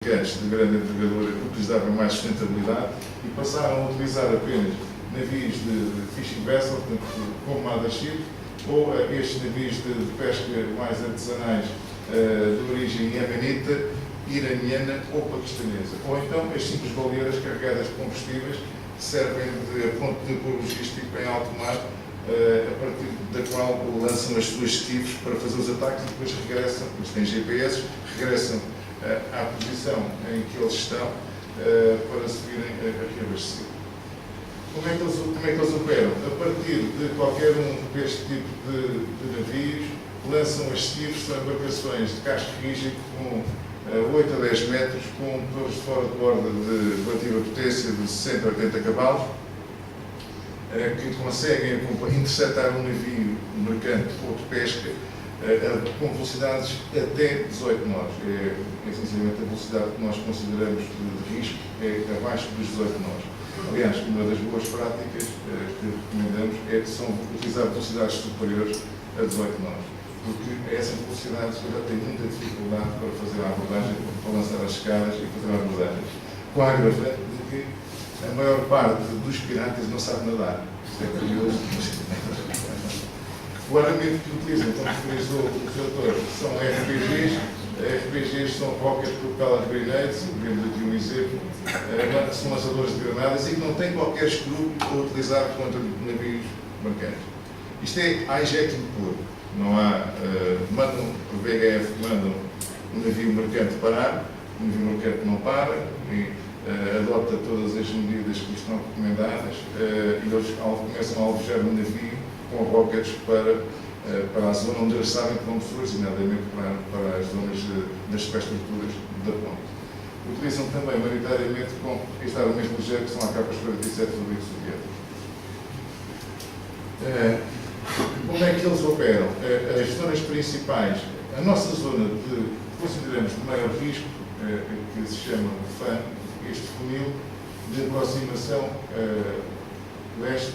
de grande envergadura que utilizavam mais sustentabilidade e passaram a utilizar apenas navios de fishing vessel, como Mothership, ou estes navios de pesca mais artesanais de origem iemenita, iraniana ou paquistanesa. Ou então as simples baleiras carregadas de combustíveis que servem de ponto de apoio logístico em alto mar, a partir da qual lançam as suas estivos para fazer os ataques e depois regressam, eles têm GPS, regressam à posição em que eles estão para se virem a reabastecer. Como é que eles operam? A partir de qualquer um deste tipo de navios, lançam as estivos, são embarcações de casco rígido com 8 a 10 metros, com motores de fora de borda de relativa potência de 60 a 80 cavalos, que conseguem interceptar um navio mercante ou de pesca com velocidades até 18 nós. É essencialmente a velocidade que nós consideramos de risco, é abaixo dos 18 nós. Aliás, uma das boas práticas que recomendamos é que são utilizar velocidades superiores a 18 nós, porque a essas velocidades eu já tenho muita dificuldade para fazer a abordagem, para lançar as escadas e fazer a abordagem. Com a agravante de que a maior parte dos piratas não sabe nadar. Isso é curioso. O armamento que utilizam, como utilizou o relator, são RPGs. RPGs são Rocket Propellant Grenades, vemos aqui um exemplo, são lançadores de granadas e que não têm qualquer escrúpulo a utilizar contra navios mercantes. Isto é hijacking puro. Não há, mandam, o VHF mandam um navio mercante parar, o navio mercante não para, e adota todas as medidas que estão recomendadas e eles começam a alvejar o navio com rockets para a zona onde eles sabem que vão pessoas, designadamente para as zonas das superestruturas da ponte. Utilizam também maioritariamente com este era o mesmo projeto que são AK-47 fabrico soviético. Como é que eles operam? As zonas principais, a nossa zona de, consideramos de maior risco, que se chama FAN, este funil de aproximação leste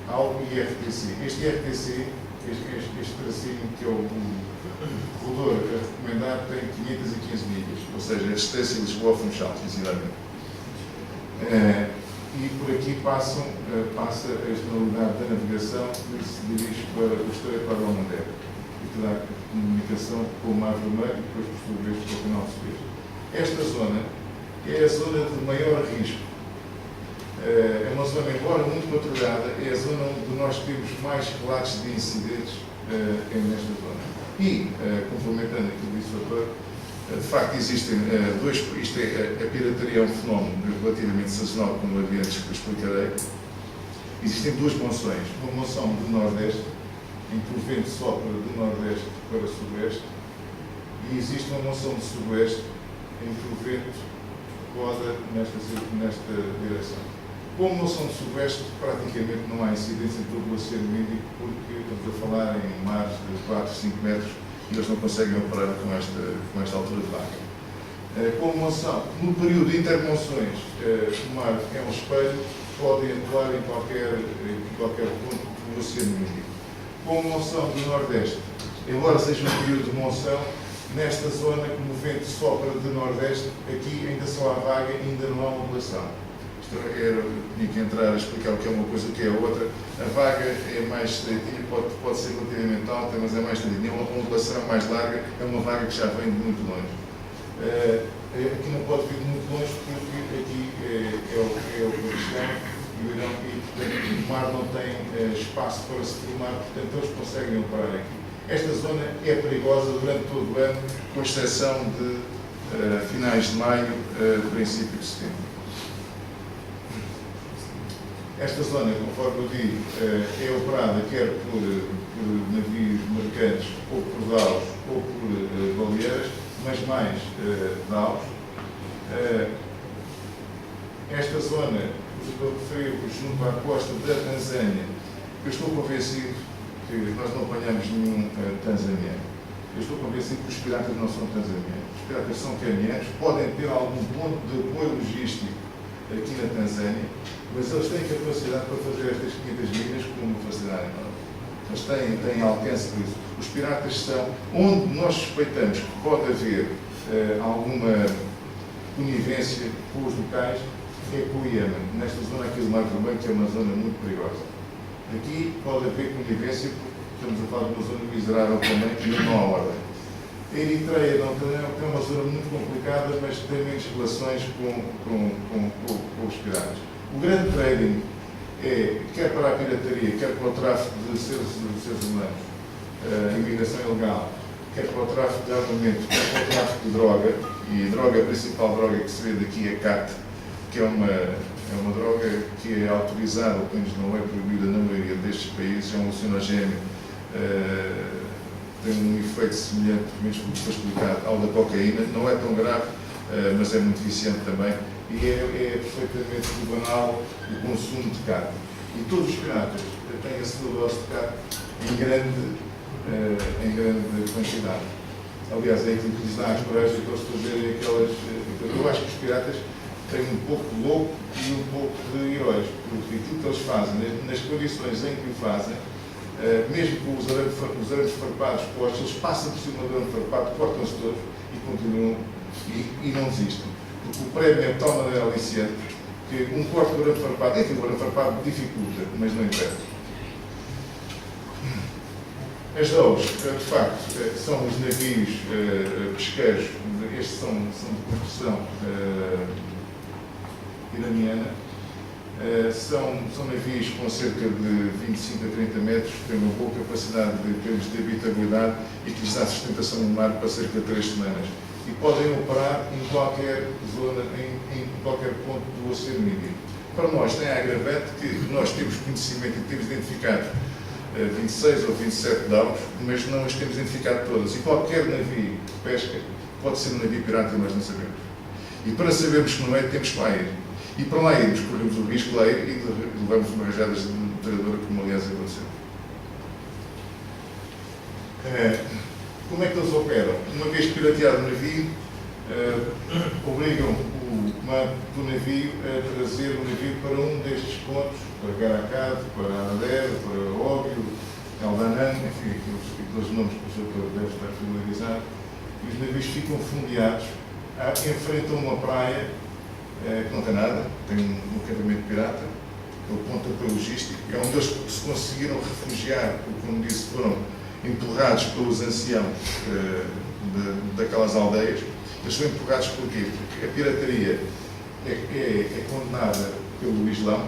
ao IRTC. Este IRTC, este tracinho que é o corredor a recomendar, tem 515 milhas, ou seja, a distância de Lisboa a Funchal, sinceramente. E por aqui passa a externalidade da navegação que se dirige para o Estreito para o Almandeira e que dá comunicação com o Mar Vermelho e depois, por sua vez, com o Canal de Suez. Esta zona é a zona de maior risco. É uma zona, embora muito patrulhada, é a zona onde nós temos mais relatos de incidentes nesta zona. E, complementando aquilo que disse o doutor, de facto existem isto a pirataria é um fenómeno relativamente sazonal, como adiante explicarei. Existem duas monções, uma monção de nordeste, em que o vento sopra de nordeste para sudoeste, e existe uma monção de sudoeste, em que o vento roda nesta direção. Como monção de sudoeste, praticamente não há incidência em todo o Oceano Índico, porque estamos a falar em mares de 4, 5 metros e eles não conseguem operar com esta altura de vaga. Como monção, no período de intermonções, o mar é um espelho, podem atuar em qualquer ponto do Oceano Índico. Como monção do Nordeste, embora seja um período de monção, nesta zona, como o vento sopra de Nordeste, aqui ainda só há vaga e ainda não há ondulação. Tinha que entrar a explicar o que é uma coisa e o que é a outra. A vaga é mais estreitinha, pode ser relativamente alta, mas é mais estreitinha. Uma ondulação mais larga é uma vaga que já vem de muito longe. Aqui não pode vir de muito longe porque aqui é o Paquistão e o Irão e, portanto, o mar não tem espaço para se formar, portanto, eles conseguem operar aqui. Esta zona é perigosa durante todo o ano, com exceção de finais de maio, princípio de setembro. Esta zona, conforme eu digo, é operada quer por navios mercantes, ou por daus, ou por baleeiras, mas mais daus. Esta zona, o doutor referiu, junto à costa da Tanzânia, eu estou convencido que nós não apanhamos nenhum tanzaniano. Eu estou convencido que os piratas não são tanzanianos. Os piratas são quenianos, podem ter algum ponto de apoio logístico aqui na Tanzânia, mas eles têm capacidade para fazer estas 500 milhas com uma facilidade enorme. Eles têm alcance por isso. Os piratas são onde nós suspeitamos que pode haver alguma conivência com os locais é com o Iêmen, nesta zona aqui do Mar Vermelho, que é uma zona muito perigosa. Aqui pode haver conivência, porque estamos a falar de uma zona miserável também, e não há ordem. A Eritreia não tem uma zona muito complicada, mas tem menos relações com os piratas. O grande trading é, quer para a pirataria, quer para o tráfico de seres humanos, a imigração ilegal, quer para o tráfico de armamento, quer para o tráfico de droga, e a principal droga que se vê daqui é CAT, que é uma droga que é autorizada, ou pelo menos não é proibida na maioria destes países, é um alucinogénio, tem um efeito semelhante, pelo menos como foi explicado, ao da cocaína, não é tão grave, mas é muito viciante também, e é perfeitamente banal o consumo de CAT. E todos os piratas têm a sua dose de CAT em grande quantidade. Aliás, é aquilo que lhes dá as coragem para eles fazerem aquelas... Eu acho que os piratas têm um pouco de louco e um pouco de heróis, porque aquilo que eles fazem, nas condições em que o fazem, mesmo com os arames farpados postos, eles passam por cima do arame farpado, cortam-se todos e continuam e não desistem. Porque o prémio é de tal maneira aliciante que um corte do arame farpado, enfim, o arame farpado dificulta, mas não impede. As DOUs, de facto, são os navios pesqueiros, estes são de construção iraniana, são navios com cerca de 25 a 30 metros, têm uma boa capacidade em termos de habitabilidade e que lhes dá sustentação no mar para cerca de 3 semanas. E podem operar em qualquer zona, em qualquer ponto do Oceano Índico. Para nós tem a agravante que nós temos conhecimento e temos identificado 26 ou 27 DAOs, mas não as temos identificado todas. E qualquer navio de pesca pode ser um navio pirata e nós não sabemos. E para sabermos que não é, temos que lá ir. E para lá irmos, corremos o risco de lá ir e levamos uma rajada de metralhadora, como aliás aconteceu. Como é que eles operam? Uma vez pirateado o navio, obrigam o comando do navio a trazer o navio para um destes pontos, para Garacad, para Aradero, para Óbvio, Eldanan, enfim, aqueles nomes que o senhor deve estar familiarizado, e os navios ficam fundeados, enfrentam uma praia que não tem nada, tem um acampamento pirata, é o pontapé logístico, é onde eles se conseguiram refugiar, porque, como disse, foram empurrados pelos anciãos daquelas aldeias. Eles são empurrados porquê? Porque a pirataria é condenada pelo Islão,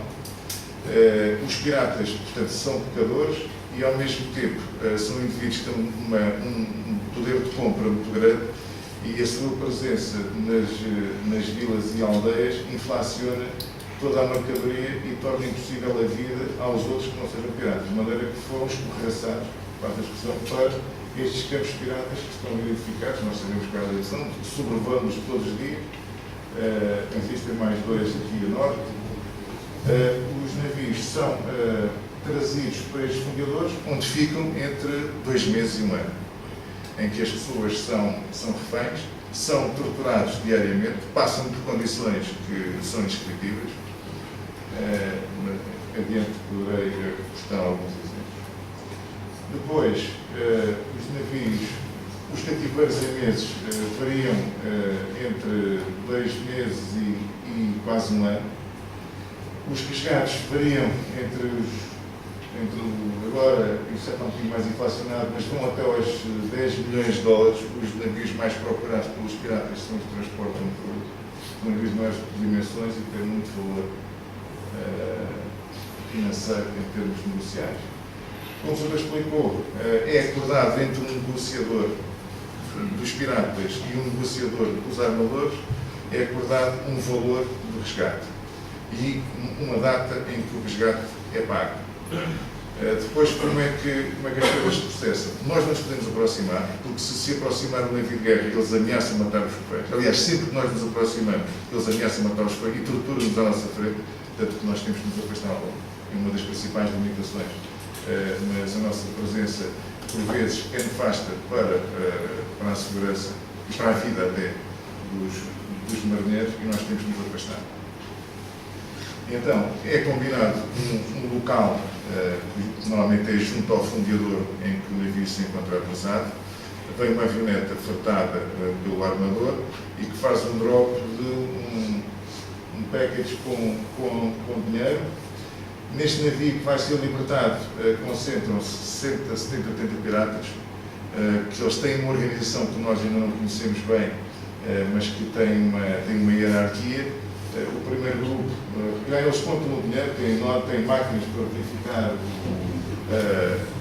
os piratas, portanto, são pecadores e, ao mesmo tempo, são indivíduos que têm um poder de compra muito grande e a sua presença nas vilas e aldeias inflaciona toda a mercadoria e torna impossível a vida aos outros que não sejam piratas, de maneira que foram escorraçados, para a discussão, para estes campos piratas que estão identificados, nós sabemos que há são, sobrevoamos todos os dias, existem mais 2 aqui a norte. Os navios são trazidos para estes fundeadores, onde ficam entre 2 meses e 1 ano, em que as pessoas são reféns, são torturados diariamente, passam por condições que são indescritíveis. Adiante poderei postar alguns exemplos. Depois, os navios, os cativeiros em meses variam entre 2 meses e quase 1 ano. Os resgates variam entre agora, isso está um pouquinho mais inflacionado, mas vão até aos 10 milhões de dólares. Os navios mais procurados pelos piratas são os que transportam produto. São navios de maiores dimensões e têm muito valor financeiro em termos negociais. Como o senhor explicou, é acordado entre um negociador dos piratas e um negociador dos armadores, é acordado um valor do resgate e uma data em que o resgate é pago. Depois, como é que as coisas se processam? Nós não nos podemos aproximar, porque se aproximar um navio de guerra, eles ameaçam matar os reféns. Aliás, sempre que nós nos aproximamos, eles ameaçam matar os reféns e torturam-nos à nossa frente, tanto que nós temos que nos afastar logo. É uma das principais limitações. Mas a nossa presença, por vezes, é nefasta para a segurança e para a vida até dos marinheiros e nós temos que nos afastar. Então, é combinado um local, que normalmente é junto ao fundeador em que o navio se encontra atrasado, vem uma avioneta fretada pelo armador e que faz um drop de package com dinheiro. Neste navio que vai ser libertado, concentram-se 60, 70, 80 piratas, que eles têm uma organização que nós ainda não conhecemos bem, mas que tem uma hierarquia. O primeiro grupo, eles contam o dinheiro, têm máquinas para verificar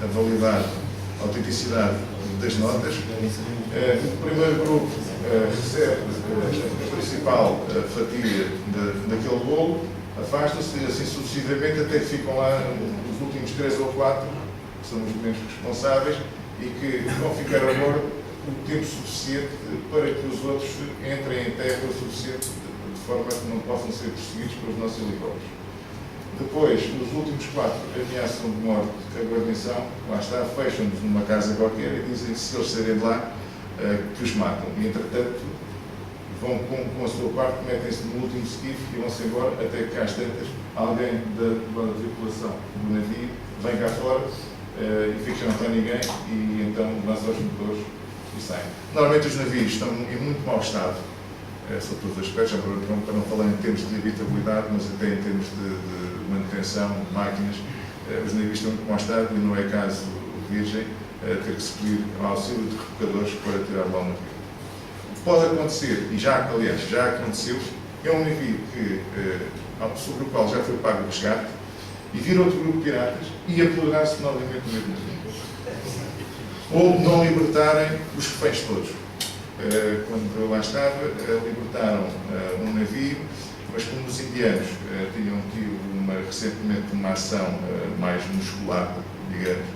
a validade, a autenticidade das notas. O primeiro grupo recebe a principal fatia daquele bolo, afastam-se assim sucessivamente até que ficam lá os últimos 3 ou 4, que são os menos responsáveis, e que vão ficar a bordo o tempo suficiente para que os outros entrem em terra o suficiente de forma que não possam ser perseguidos pelos nossos helicópteros. Depois, os últimos 4 ameaçam de morte a guarnição, lá está, fecham-nos numa casa qualquer e dizem que se eles saírem de lá, que os matam. E, entretanto, vão com a sua parte, metem-se no último skiff e vão-se embora, até que às tantas, alguém da tripulação do navio vem cá fora e fica que não está ninguém e então lança os motores e saem. Normalmente os navios estão em muito mau estado, sobre todos os aspectos, para não falar em termos de habitabilidade, mas até em termos de manutenção de máquinas, os navios estão em muito mau estado e não é caso virgem ter que se pedir ao auxílio de rebocadores para tirar lá o navio. Pode acontecer, e aliás, já aconteceu, é um navio sobre o qual já foi pago o resgate, e vir outro grupo de piratas e apoderar-se novamente do mesmo navio. Ou não libertarem os reféns todos. Quando eu lá estava, libertaram um navio, mas como os indianos tinham tido recentemente uma ação mais muscular, digamos,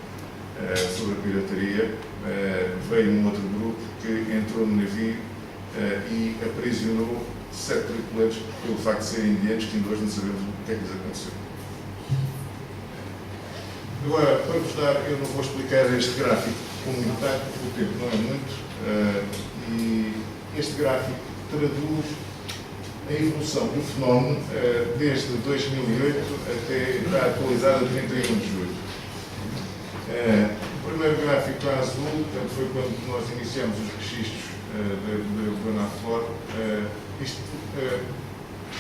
sobre a pirataria, veio um outro grupo que entrou no navio e aprisionou 7 tripulantes pelo facto de serem indianos, que ainda hoje não sabemos o que é que lhes aconteceu. Agora, para vos dar, eu não vou explicar este gráfico com muito tempo, porque o tempo não é muito, e este gráfico traduz a evolução do fenómeno desde 2008 até estar atualizado a 31 de julho. O primeiro gráfico a azul, portanto, foi quando nós iniciamos os registros da UNAFOR. Isto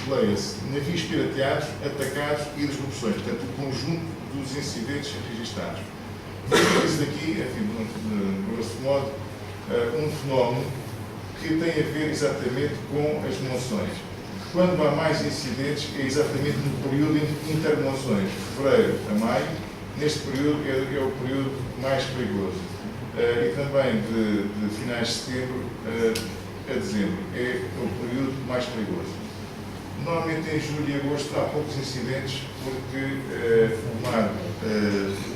leia-se navios pirateados, atacados e desrupções, portanto, o conjunto dos incidentes registados. Isso aqui, enfim, grosso modo, um fenómeno que tem a ver exatamente com as monções. Quando há mais incidentes, é exatamente no período de intermonções, fevereiro a maio. Neste período é o período mais perigoso. E também de finais de setembro a dezembro é o período mais perigoso. Normalmente em julho e agosto há poucos incidentes porque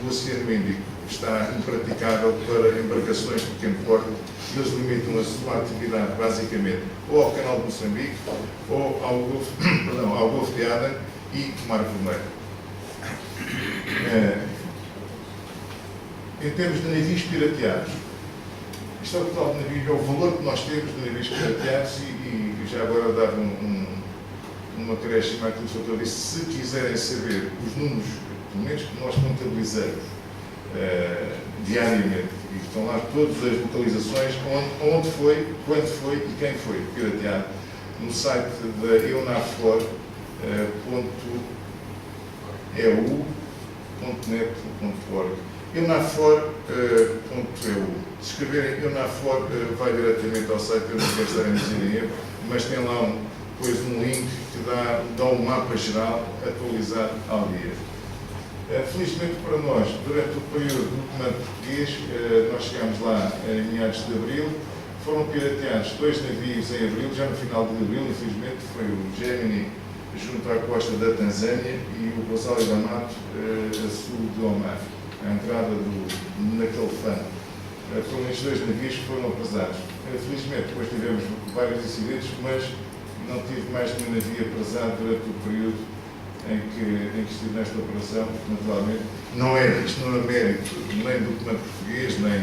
o Oceano Índico está impraticável para embarcações de pequeno porte e eles limitam a sua atividade basicamente ou ao Canal de Moçambique ou ao Golfo de Aden e Mar Vermelho. Em termos de navios pirateados, isto é o total de navios, é o valor que nós temos de navios pirateados e já agora dar uma acréscimo àquilo que o doutor disse. Se quiserem saber os números, pelo menos que nós contabilizamos diariamente, e estão lá todas as localizações, onde foi, quando foi e quem foi pirateado, no site da eunafor.eu.net.org. eunafor.eu. Se escreverem eunafor, vai diretamente ao site, eu não quero estar a dizer em erro, mas tem lá depois um link que dá um mapa geral atualizado ao dia. Felizmente para nós, durante o período do comando português, nós chegámos lá em meados de abril, foram pirateados 2 navios em abril, já no final de abril, infelizmente, foi o Gemini junto à costa da Tanzânia e o Gonçalo da Mato a sul de Omar, à entrada naquele fano. Foram estes 2 navios que foram apresados. Felizmente, depois tivemos vários incidentes, mas não tive mais nenhum navio apresado durante o período em que estive nesta operação. Naturalmente, isto não é mérito nem do comando português, nem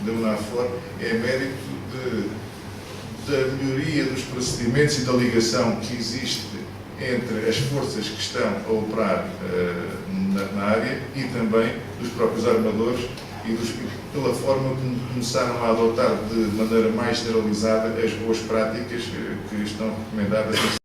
da UNAFOR, é mérito da melhoria dos procedimentos e da ligação que existe entre as forças que estão a operar na área e também dos próprios armadores e pela forma como começaram a adotar de maneira mais generalizada as boas práticas que estão recomendadas